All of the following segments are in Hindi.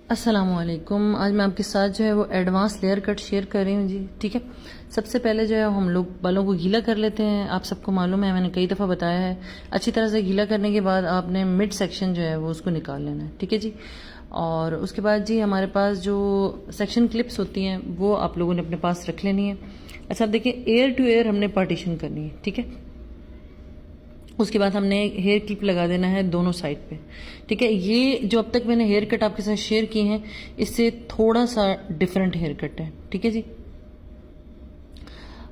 अस्सलामुअलैकुम। आज मैं आपके साथ जो है वो एडवांस लेयर कट शेयर कर रही हूँ जी। ठीक है, सबसे पहले जो है हम लोग बालों को गीला कर लेते हैं। आप सबको मालूम है, मैंने कई दफ़ा बताया है। अच्छी तरह से गीला करने के बाद आपने मिड सेक्शन जो है वो उसको निकाल लेना है। ठीक है जी। और उसके बाद जी हमारे पास जो सेक्शन क्लिप्स होती हैं वो आप लोगों ने अपने पास रख लेनी है। अच्छा, आप देखिए, एयर टू एयर हमने पार्टीशन करनी है। ठीक है, उसके बाद हमने हेयर क्लिप लगा देना है दोनों साइड पे। ठीक है, ये जो अब तक मैंने हेयर कट आपके साथ शेयर किए हैं इससे थोड़ा सा डिफरेंट हेयर कट है। ठीक है जी।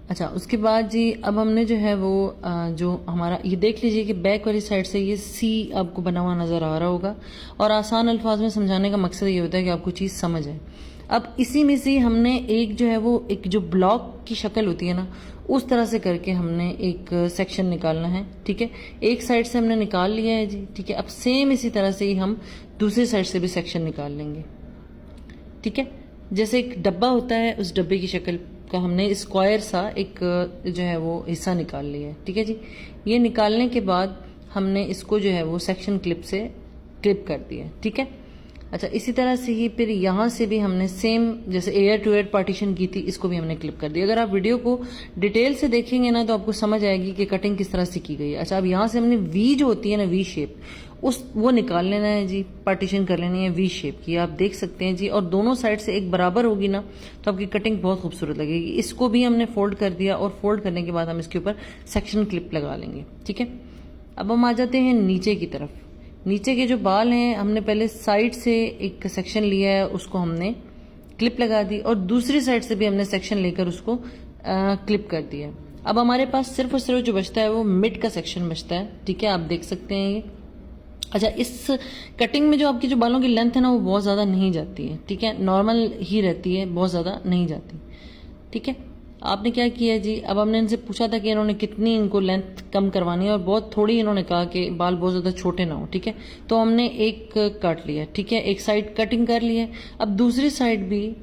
अच्छा, उसके बाद जी अब हमने जो है वो जो हमारा ये देख लीजिए कि बैक वाली साइड से ये सी आपको बना हुआ नज़र आ रहा होगा। और आसान अल्फाज में समझाने का मकसद ये होता है कि आपको चीज़ समझ आए। अब इसी में से हमने एक जो है वो एक जो ब्लॉक की शक्ल होती है ना, उस तरह से करके हमने एक सेक्शन निकालना है। ठीक है, एक साइड से हमने निकाल लिया है जी। ठीक है, अब सेम इसी तरह से ही हम दूसरी साइड से भी सेक्शन निकाल लेंगे। ठीक है, जैसे एक डब्बा होता है उस डब्बे की शक्ल का हमने स्क्वायर सा एक जो है वो हिस्सा निकाल लिया है। ठीक है जी। ये निकालने के बाद हमने इसको जो है वो सेक्शन क्लिप से क्लिप कर दिया। ठीक है। अच्छा, इसी तरह से ही फिर यहाँ से भी हमने सेम जैसे एयर टू एयर पार्टीशन की थी, इसको भी हमने क्लिप कर दिया। अगर आप वीडियो को डिटेल से देखेंगे ना तो आपको समझ आएगी कि कटिंग किस तरह से की गई है। अच्छा, अब यहाँ से हमने वी जो होती है ना, वी शेप, वो निकाल लेना है जी, पार्टीशन कर लेनी है वी शेप की। आप देख सकते हैं जी, और दोनों साइड से एक बराबर होगी ना तो आपकी कटिंग बहुत खूबसूरत लगेगी। इसको भी हमने फोल्ड कर दिया और फोल्ड करने के बाद हम इसके ऊपर सेक्शन क्लिप लगा लेंगे। ठीक है, अब हम आ जाते हैं नीचे की तरफ। नीचे के जो बाल हैं हमने पहले साइड से एक सेक्शन लिया है, उसको हमने क्लिप लगा दी और दूसरी साइड से भी हमने सेक्शन लेकर उसको क्लिप कर दिया। अब हमारे पास सिर्फ और सिर्फ जो बचता है वो मिड का सेक्शन बचता है। ठीक है, आप देख सकते हैं ये। अच्छा, इस कटिंग में जो आपकी जो बालों की लेंथ है ना वो बहुत ज़्यादा नहीं जाती है। ठीक है, नॉर्मल ही रहती है, बहुत ज़्यादा नहीं जाती। ठीक है, आपने क्या किया जी, अब हमने इनसे पूछा था कि इन्होंने कितनी इनको लेंथ कम करवानी है और बहुत थोड़ी इन्होंने कहा कि बाल बहुत ज़्यादा छोटे ना हो। ठीक है, तो हमने एक काट लिया। ठीक है, एक साइड कटिंग कर लिया। अब दूसरी साइड भी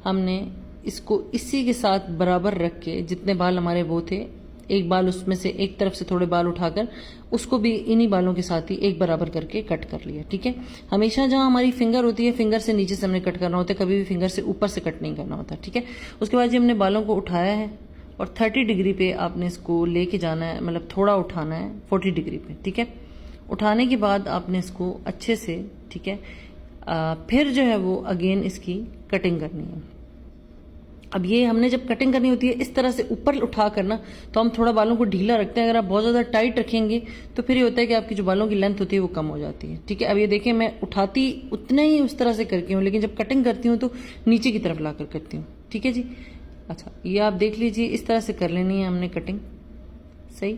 हमने इसको इसी के साथ बराबर रख के जितने बाल हमारे वो थे, एक बाल उसमें से एक तरफ से थोड़े बाल उठाकर उसको भी इन्हीं बालों के साथ ही एक बराबर करके कट कर लिया। ठीक है, हमेशा जहां हमारी फिंगर होती है, फिंगर से नीचे से हमने कट करना होता है, कभी भी फिंगर से ऊपर से कट नहीं करना होता। ठीक है, उसके बाद जी हमने बालों को उठाया है और 30 डिग्री पे आपने इसको लेके जाना है, मतलब थोड़ा उठाना है 40 डिग्री पे। ठीक है, उठाने के बाद आपने इसको अच्छे से, ठीक है, फिर जो है वो अगेन इसकी कटिंग करनी है। अब ये हमने जब कटिंग करनी होती है इस तरह से ऊपर उठा कर ना, तो हम थोड़ा बालों को ढीला रखते हैं। अगर आप बहुत ज़्यादा टाइट रखेंगे तो फिर ये होता है कि आपकी जो बालों की लेंथ होती है वो कम हो जाती है। ठीक है, अब ये देखें, मैं उठाती उतने ही उस तरह से करती हूँ, लेकिन जब कटिंग करती हूँ तो नीचे की तरफ लाकर करती हूँ। ठीक है जी। अच्छा, ये आप देख लीजिए, इस तरह से कर लेनी है हमने कटिंग। सही।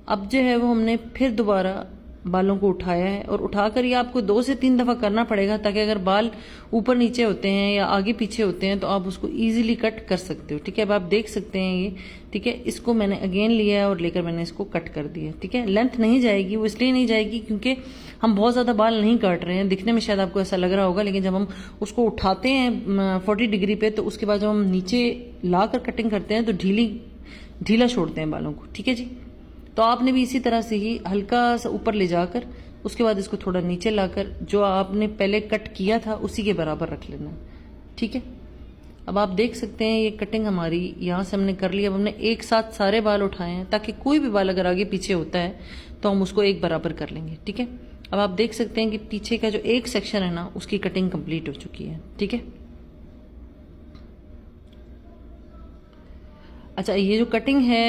अब जो है वो हमने फिर दोबारा बालों को उठाया है और उठाकर ये आपको 2 से 3 दफा करना पड़ेगा, ताकि अगर बाल ऊपर नीचे होते हैं या आगे पीछे होते हैं तो आप उसको इजीली कट कर सकते हो। ठीक है, अब आप देख सकते हैं ये। ठीक है, इसको मैंने अगेन लिया है और लेकर मैंने इसको कट कर दिया। ठीक है, लेंथ नहीं जाएगी, वो इसलिए नहीं जाएगी क्योंकि हम बहुत ज्यादा बाल नहीं काट रहे हैं। दिखने में शायद आपको ऐसा लग रहा होगा, लेकिन जब हम उसको उठाते हैं 40 डिग्री पे तो उसके बाद जब हम नीचे लाकर कटिंग करते हैं तो ढीला छोड़ते हैं बालों को। ठीक है जी। तो आपने भी इसी तरह से ही हल्का सा ऊपर ले जाकर उसके बाद इसको थोड़ा नीचे लाकर जो आपने पहले कट किया था उसी के बराबर रख लेना। ठीक है, अब आप देख सकते हैं ये कटिंग हमारी यहाँ से हमने कर ली। अब हमने एक साथ सारे बाल उठाए हैं ताकि कोई भी बाल अगर आगे पीछे होता है तो हम उसको एक बराबर कर लेंगे। ठीक है, अब आप देख सकते हैं कि पीछे का जो एक सेक्शन है ना उसकी कटिंग कंप्लीट हो चुकी है। ठीक है। अच्छा, ये जो कटिंग है,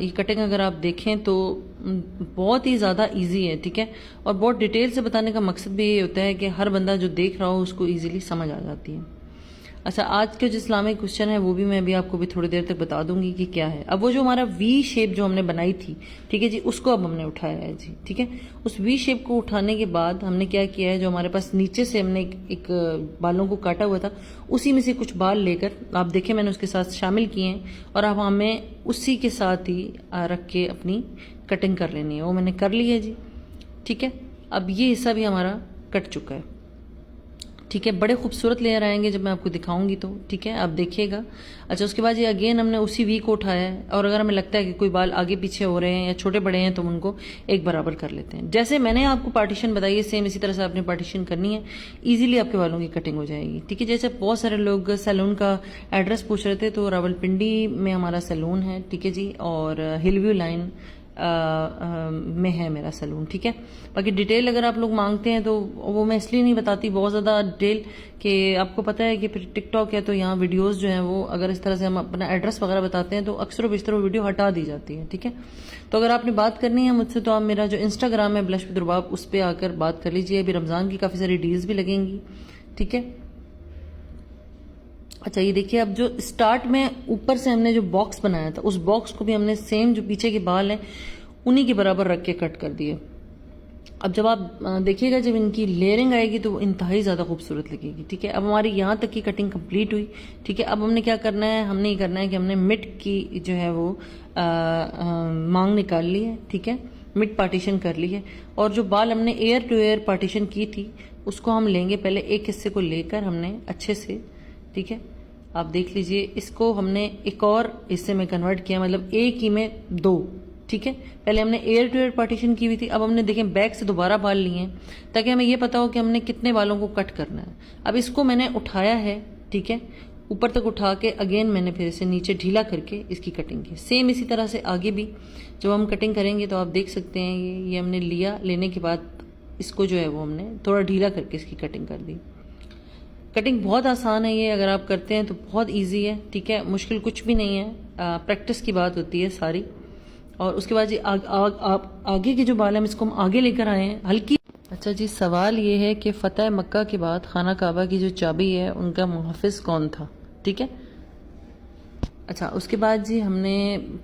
ये कटिंग अगर आप देखें तो बहुत ही ज़्यादा इजी है। ठीक है, और बहुत डिटेल से बताने का मकसद भी ये होता है कि हर बंदा जो देख रहा हो उसको इजीली समझ आ जाती है। अच्छा, आज के जो इस्लामिक क्वेश्चन है वो भी मैं अभी आपको भी थोड़ी देर तक बता दूंगी कि क्या है। अब वो जो हमारा वी शेप जो हमने बनाई थी, ठीक है जी, उसको अब हमने उठाया है जी। ठीक है, उस वी शेप को उठाने के बाद हमने क्या किया है, जो हमारे पास नीचे से हमने एक बालों को काटा हुआ था उसी में से कुछ बाल लेकर आप देखें मैंने उसके साथ शामिल किए हैं और अब हमें उसी के साथ ही रख के अपनी कटिंग कर लेनी है। वो मैंने कर ली है जी। ठीक है, अब ये हिस्सा भी हमारा कट चुका है। ठीक है, बड़े खूबसूरत लेयर आएंगे जब मैं आपको दिखाऊंगी तो, ठीक है, आप देखिएगा। अच्छा, उसके बाद ये अगेन हमने उसी वी को उठाया है, और अगर हमें लगता है कि कोई बाल आगे पीछे हो रहे हैं या छोटे बड़े हैं तो हम उनको एक बराबर कर लेते हैं। जैसे मैंने आपको पार्टीशन बताई है सेम इसी तरह से आपने पार्टीशन करनी है, इजीली आपके बालों की कटिंग हो जाएगी। ठीक है, जैसे बहुत सारे लोग सैलून का एड्रेस पूछ रहे थे, तो रावलपिंडी में हमारा सैलून है, ठीक है जी, और हिलव्यू लाइन में है मेरा सैलून। ठीक है, बाकी डिटेल अगर आप लोग मांगते हैं तो वो मैं इसलिए नहीं बताती बहुत ज़्यादा डिटेल, कि आपको पता है कि फिर टिकटॉक है तो यहाँ वीडियोस जो हैं वो अगर इस तरह से हम अपना एड्रेस वगैरह बताते हैं तो अक्सर बेशतर वो वीडियो हटा दी जाती है। ठीक है, तो अगर आपने बात करनी है मुझसे तो आप मेरा जो इंस्टाग्राम है ब्लश विद रुबाब, उस पर आकर बात कर लीजिए। अभी रमज़ान की काफ़ी सारी डील्स भी लगेंगी। ठीक है, अच्छा ये देखिए, अब जो स्टार्ट में ऊपर से हमने जो बॉक्स बनाया था उस बॉक्स को भी हमने सेम जो पीछे के बाल हैं उन्हीं के बराबर रख के कट कर दिए। अब जब आप देखिएगा जब इनकी लेयरिंग आएगी तो वो इंतहाई ज़्यादा खूबसूरत लगेगी। ठीक है, अब हमारी यहाँ तक की कटिंग कंप्लीट हुई। ठीक है, अब हमने क्या करना है, हमने ये करना है कि हमने मिड की जो है वो मांग निकाल ली है। ठीक है, मिड पार्टीशन कर ली है, और जो बाल हमने एयर टू एयर पार्टीशन की थी उसको हम लेंगे। पहले एक हिस्से को लेकर हमने अच्छे से, ठीक है, आप देख लीजिए, इसको हमने एक और हिस्से में कन्वर्ट किया, मतलब एक ही में दो। ठीक है, पहले हमने एयर टू एयर पार्टीशन की हुई थी, अब हमने देखें बैक से दोबारा बाल लिए हैं ताकि हमें ये पता हो कि हमने कितने बालों को कट करना है। अब इसको मैंने उठाया है, ठीक है, ऊपर तक उठा के अगेन मैंने फिर इसे नीचे ढीला करके इसकी कटिंग की। सेम इसी तरह से आगे भी जब हम कटिंग करेंगे तो आप देख सकते हैं ये हमने लिया, लेने के बाद इसको जो है वो हमने थोड़ा ढीला करके इसकी कटिंग कर दी। कटिंग बहुत आसान है ये, अगर आप करते हैं तो बहुत इजी है। ठीक है, मुश्किल कुछ भी नहीं है, प्रैक्टिस की बात होती है सारी। और उसके बाद जी आगे के जो बाल हैं इसको हम आगे लेकर आए हैं हल्की। अच्छा जी, सवाल ये है कि फतेह मक्का के बाद खाना काबा की जो चाबी है उनका मुहाफिज कौन था। ठीक है, अच्छा उसके बाद जी हमने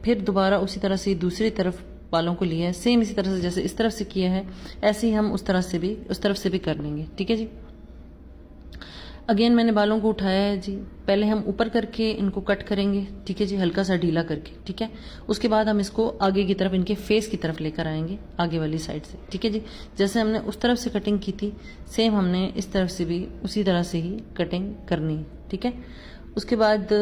फिर दोबारा उसी तरह से दूसरी तरफ बालों को लिया है, सेम इसी तरह से जैसे इस तरफ से किया है ऐसे ही हम उस तरफ से भी कर लेंगे। ठीक है जी, अगेन मैंने बालों को उठाया है जी, पहले हम ऊपर करके इनको कट करेंगे। ठीक है जी, हल्का सा ढीला करके। ठीक है, उसके बाद हम इसको आगे की तरफ, इनके फेस की तरफ लेकर आएंगे, आगे वाली साइड से। ठीक है जी, जैसे हमने उस तरफ से कटिंग की थी सेम हमने इस तरफ से भी उसी तरह से ही कटिंग करनी है। ठीक है, उसके बाद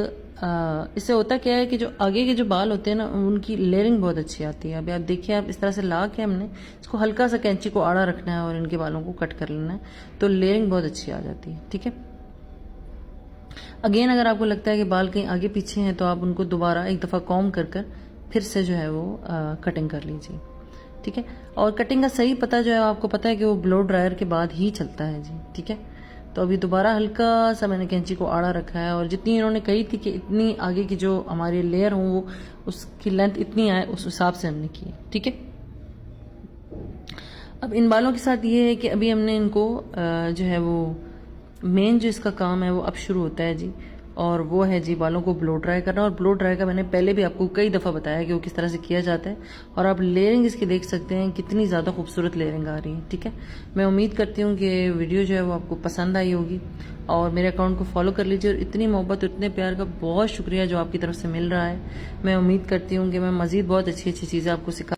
इससे होता क्या है कि जो आगे के जो बाल होते हैं ना उनकी लेयरिंग बहुत अच्छी आती है। अभी आप देखिए, आप इस तरह से ला के हमने इसको हल्का सा कैंची को आड़ा रखना है और इनके बालों को कट कर लेना है, तो लेयरिंग बहुत अच्छी आ जाती है। ठीक है, अगेन अगर आपको लगता है कि बाल कहीं आगे पीछे हैं तो आप उनको दोबारा एक दफ़ा कॉम कर फिर से जो है वो कटिंग कर लीजिए। ठीक है, और कटिंग का सही पता जो है आपको पता है कि वो ब्लो ड्रायर के बाद ही चलता है जी। ठीक है, तो अभी दोबारा हल्का सा मैंने कैंची को आड़ा रखा है, और जितनी इन्होंने कही थी कि इतनी आगे की जो हमारी लेयर हो वो उसकी लेंथ इतनी आए उस हिसाब से हमने की है। ठीक है, अब इन बालों के साथ ये है कि अभी हमने इनको जो है वो मेन जो इसका काम है वो अब शुरू होता है जी, और वो है जी बालों को ब्लो ड्राई करना। और ब्लो ड्राई का मैंने पहले भी आपको कई दफ़ा बताया कि वो किस तरह से किया जाता है, और आप लेयरिंग इसकी देख सकते हैं कितनी ज़्यादा खूबसूरत लेयरिंग आ रही है। ठीक है, मैं उम्मीद करती हूँ कि वीडियो जो है वो आपको पसंद आई होगी, और मेरे अकाउंट को फॉलो कर लीजिए। और इतनी मोहब्बत, इतने प्यार का बहुत शुक्रिया जो आपकी तरफ से मिल रहा है। मैं उम्मीद करती हूँ कि मैं मज़ीद बहुत अच्छी अच्छी चीज़ें आपको सिखा